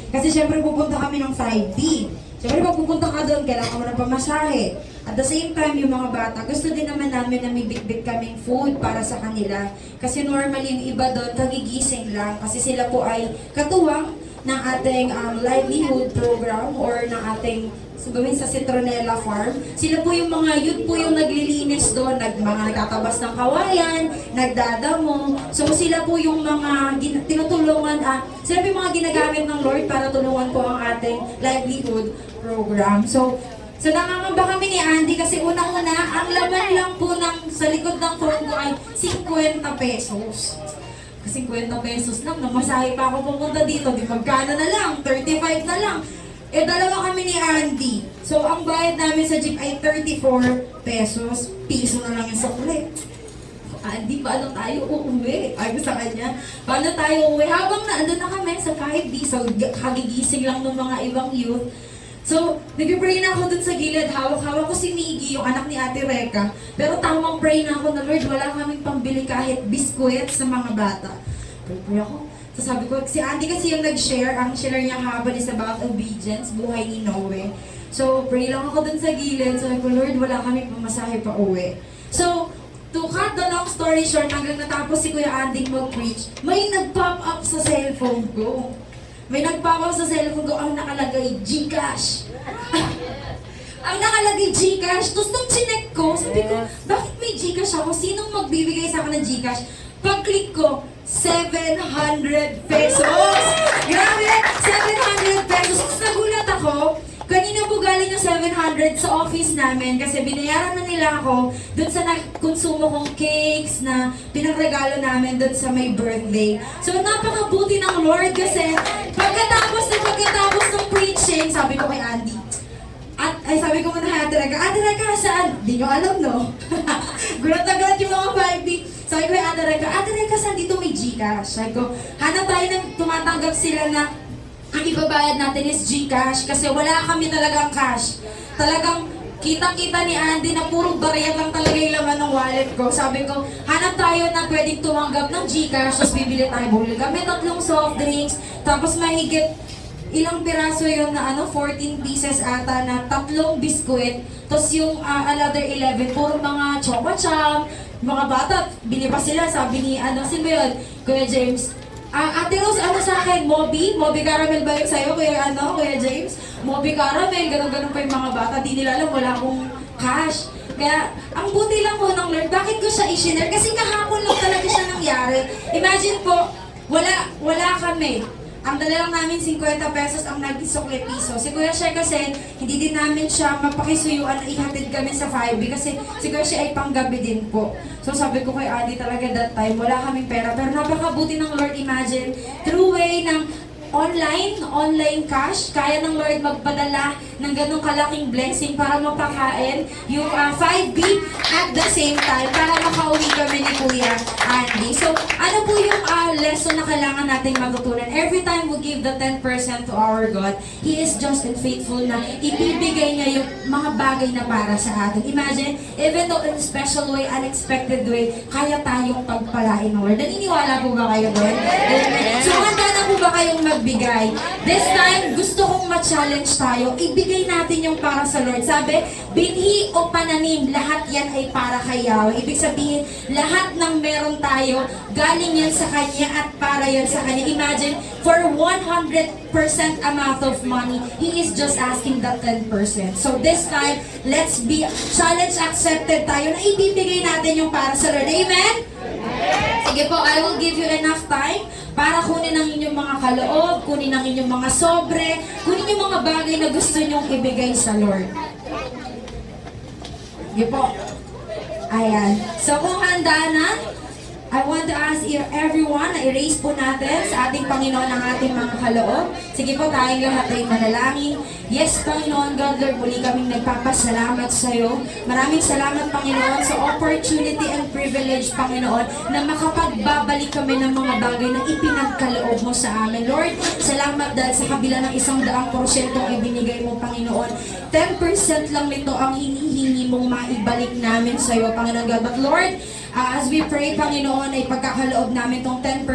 Kasi syempre pupunta kami ng 5D. Syempre pag pupunta ka doon, kailangan mo ng pamasahe. At the same time, yung mga bata, gusto din naman namin na may bit-bit kaming food para sa kanila. Kasi normally yung iba doon, kagigising lang. Kasi sila po ay katuwang ng ating livelihood program or ng ating gawin sa Citronella Farm. Sila po yung mga, yun po yung naglilinis doon, mga nagtatabas ng kawayan, nagdadamo. So sila po yung mga tinutulungan, sila po yung mga ginagamit ng Lord para tulungan po ang ating livelihood program. So nangangamba kami ni Andy kasi unang-una, ang laman lang po sa likod ng phone ko ay 50 pesos. 50 pesos lang, namasahe pa ako pumunta dito, di magkano na lang, 35 na lang. Dalawa kami ni Andy. So, ang bayad namin sa jeep ay 34 pesos. Piso na lang yung sukli. Andy, paano tayo uuwi? Ay, sa kanya, paano tayo uuwi? Habang naandun na kami sa 5D, so kagigising lang ng mga ibang youth. So, nag-pray na ako dun sa gilid. Hawak-hawak ko si Miggy, yung anak ni Ate Reka. Pero tamang pray na ako na, Lord, wala kaming pambili kahit biskuit sa mga bata. Pray ako. So sabi ko, si Andy kasi yung nag-share, ang share niya habang is about obedience, buhay ni Noe. So, pray lang ako dun sa gilid. Sabi ko, Lord, wala kami pamasahe pa uwi. So, to cut the long story short, hanggang natapos si Kuya Andy mag-preach, may nag-pop up sa cellphone ko. May nag-pop up sa cellphone ko, ang nakalagay, GCash. Ang nakalagay GCash. Tapos nung chinek ko, sabi ko, bakit may GCash ako? Sinong magbibigay sa akin ng GCash? Pag-click ko, 700 pesos! Grabe! 700 pesos! Tapos nagulat ako, kanina po galing yung 700 sa office namin kasi binayaran na nila ako dun sa konsumo kong cakes na pinagregalo namin dun sa may birthday. So napakabuti ng Lord kasi pagkatapos ng preaching, sabi ko kay Andy, sabi ko muna kay Ate Reka, saan? Di nyo alam, no? Gulat na gulat yung mga 5D. Sabi ko kay Ate Reka, saan dito may Gcash? Sabi ko, hanap tayo ng tumatanggap sila na ang ibabayad natin is Gcash kasi wala kami talagang cash. Talagang kitang-kita ni Andy na puro barya lang talaga yung laman ng wallet ko. Sabi ko, hanap tayo na pwedeng tumanggap ng Gcash, tapos bibili tayo. Bumili kami 3 soft drinks, tapos mahigit ilang piraso yun na 14 pieces ata na 3 biskuit, tapos yung another 11, puro mga choco-cham, mga bata, bili pa sila, sabi ni, sino yun? Kuya James, Ate Rose, sa akin? Moby Caramel ba yung sa'yo, Kuya James? Moby Caramel, ganun-ganun pa yung mga bata, di nila alam, wala akong cash. Kaya, ang buti lang po ng Lord, bakit ko siya i-share? Kasi kahapon lang talaga siya nangyari. Imagine po, wala kami. Ang dala lang namin 50 pesos ang nag-isukli piso. Si Kuya Shea kasi, hindi din namin siya mapakisuyuan na ihatid kami sa 5B kasi si Kuya Shea ay panggabi din po. So sabi ko kay Adi talaga that time, wala kaming pera. Pero napakabuti ng Lord, imagine, through way ng online cash, kaya ng Lord magpadala ng ganong kalaking blessing para mapakain yung 5B at the same time para makauwi kami ni Kuya Andy. So, ano po yung lesson na kailangan nating matutunan? Every time we give the 10% to our God, He is just and faithful na ibibigay niya yung mga bagay na para sa atin. Imagine, even though in a special way, unexpected way, kaya tayong pagpalain ng Lord. Naniniwala po ba kayo doon? So, handa na po ba kayong magbigay? This time, gusto kong ma-challenge tayo. Ibigay natin yung para sa Lord. Sabi, binhi o pananim, lahat yan ay para kay Yahweh. Ibig sabihin, lahat ng meron tayo, galing yan sa Kanya at para yan sa Kanya. Imagine, for 100% amount of money, He is just asking that 10%. So this time, let's be challenge accepted tayo na ibibigay natin yung para sa Lord. Amen? Sige po, I will give you enough time para kunin ang inyong mga kaloob, kunin ang inyong mga sobre, kunin yung mga bagay na gusto nyong ibigay sa Lord. Sige po. Ayan. So kung handa na, I want to ask everyone na i-raise po natin sa ating Panginoon ang ating mga kaloob. Sige po, tayong lahat ay manalangin. Yes, Panginoon God, Lord, muli kaming nagpapasalamat sa iyo. Maraming salamat, Panginoon, sa opportunity and privilege, Panginoon, na makapagbabalik kami ng mga bagay na ipinagkaloob mo sa amin. Lord, salamat dahil sa kabila ng 100% ibinigay mo, Panginoon. 10% lang nito ang hinihingi mong maibalik namin sa iyo, Panginoon God. But Lord, as we pray, Panginoon, ay pagkakaloob namin tong 10%.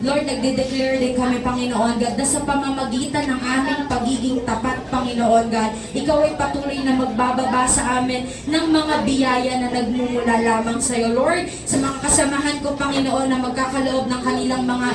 Lord, nagde-declare din kami, Panginoon God, na sa pamamagitan ng aming pagiging tapat, Panginoon God, Ikaw ay patuloy na magbababa sa amin ng mga biyaya na nagmumula lamang sa iyo, Lord. Sa mga kasamahan ko, Panginoon, na magkakaloob ng kanilang mga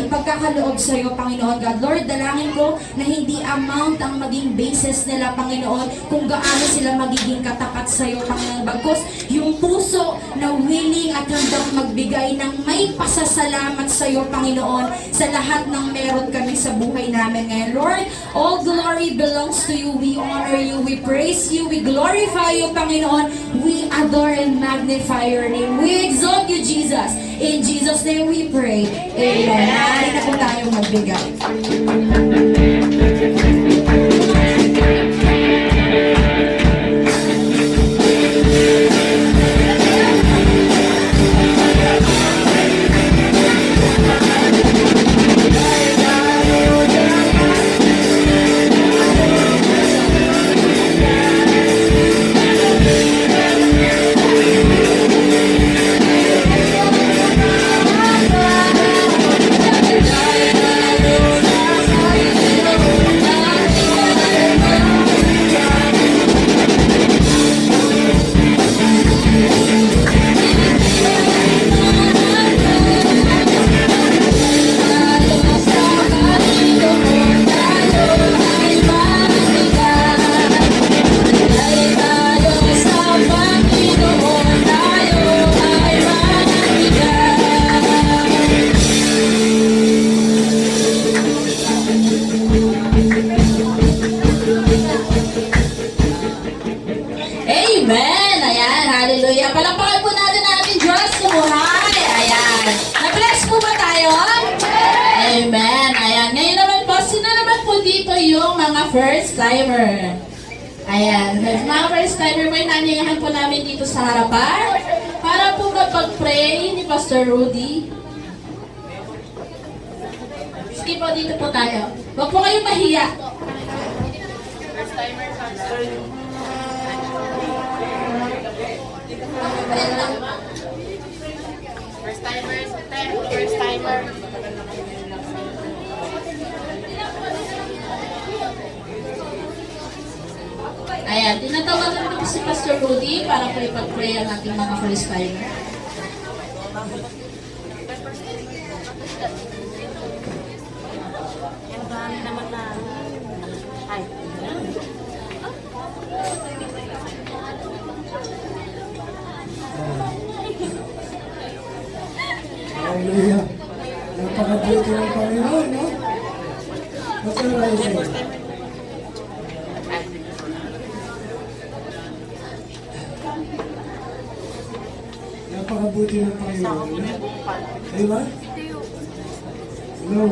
ipagkakaloob sa iyo, Panginoon God. Lord, dalangin ko na hindi amount ang maging basis nila, Panginoon, kung gaano sila magiging katapat sa iyo, Panginoon. Bagkus, yung puso na willing at handang magbigay ng may pasasalamat sa iyo, Panginoon, sa lahat ng meron kami sa buhay namin ngayon. Lord, all glory belongs to you. We honor you, we praise you, we glorify you, Panginoon. We adore and magnify your name. We exalt you, Jesus. In Jesus' name we pray. Amen. Maaari na po tayong magbigay. Amen! Ayan, hallelujah. Palakpakan po natin ating Diyos na buhay. Ayan. Na-bless po ba tayo? Amen. Ayan. Ngayon naman po, sino naman po dito yung mga first timer? Ayan. Mga first timer po, nanyayahan po namin dito sa harapan para po kapag-pray ni Pastor Rudy. Sige po, dito po tayo. Huwag po kayong mahiya. First timer, Pastor. First timer, first timer. Ayan, tinatawagan ko po si Pastor Rudy para po ipag-pray ang ating mga first timer. Yan dami naman na. Ay. Hallelujah. Napakabuti ng Panginoon, no? Matalaise. Napakabuti ng Panginoon, no? Di ba? Hello.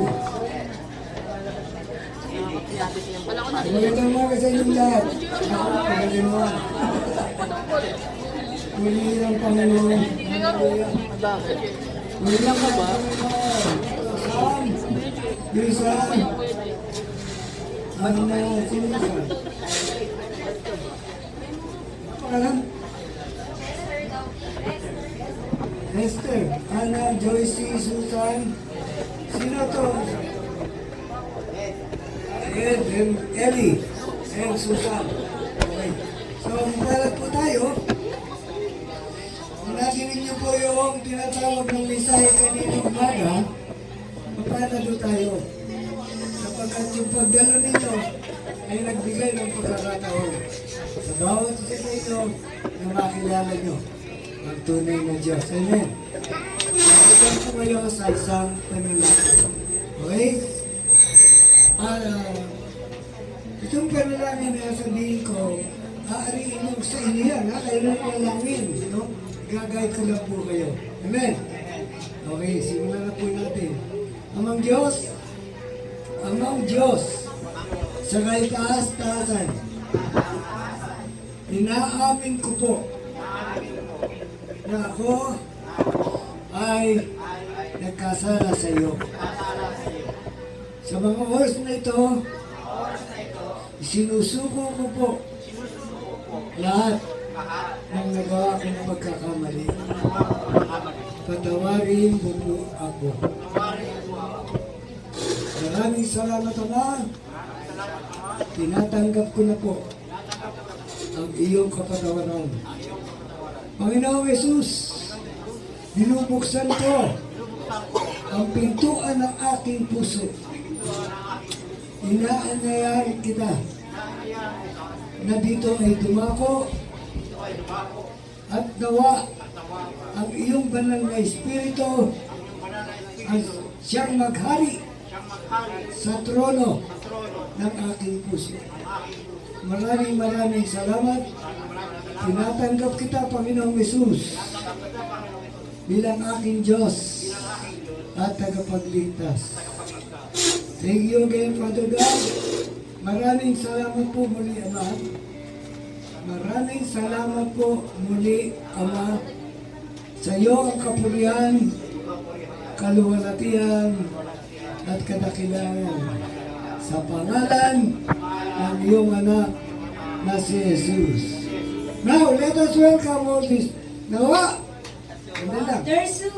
Magandang umaga sa inyong lahat. Ako, Panginoon. Muli ng Panginoon. Hallelujah. Muli lang ka ba? Sam. Bisa. Ano na yun? Sino ka? Pangalan? Esther. Ana, Joyce, Susan. Sino to? Ed, Ellie, and Susan. Okay. So, magbalat po tayo. Kung nasinig niyo po yung tinatawag ng mensahe kanina umaga, magpalado tayo. Sapagkat yung pagdalo ninyo ay nagbigay ng pagkakataon sa bawat isa sa inyo na makilala nyo ang tunay na Diyos. Amen. Nagiging po kayo sa isang panalangin. Okay? Itong panalangin na sabihin ko, aariin mo sa inyo yan, ha? Kayo lang panalangin, no? Gagayad ko lang po kayo. Amen? Okay, simulan na po natin. Amang Diyos, sa kaitaas-taasan, inaamin ko po na ako ay nagkasala sa iyo. Sa mga oras na ito, isinusuko ko po lahat ng nagawa kong pagkakamali. Patawarin mo po ako. Maraming salamat, Ama. Tinatanggap ko na po ang iyong kapatawaran. Panginoong Jesus, binubuksan ko ang pintuan ng aking puso. Inaanyayahan kita na dito ay dumako at nawa ang iyong banal na Espiritu ang siyang maghari sa trono ng aking puso. Maraming salamat. Tinatanggap kita, Panginoong Jesus, bilang aking Diyos at tagapagligtas. Thank you again, Father God. Maraming salamat po muli, Ama. Maraming salamat po muli, Ama. Sa iyo ang kapurihan, kaluwalhatian, at kadakilaan. Sa pangalan ng iyong anak na si Jesus. Now, let us welcome all this. Nawa! Ganda lang. There's a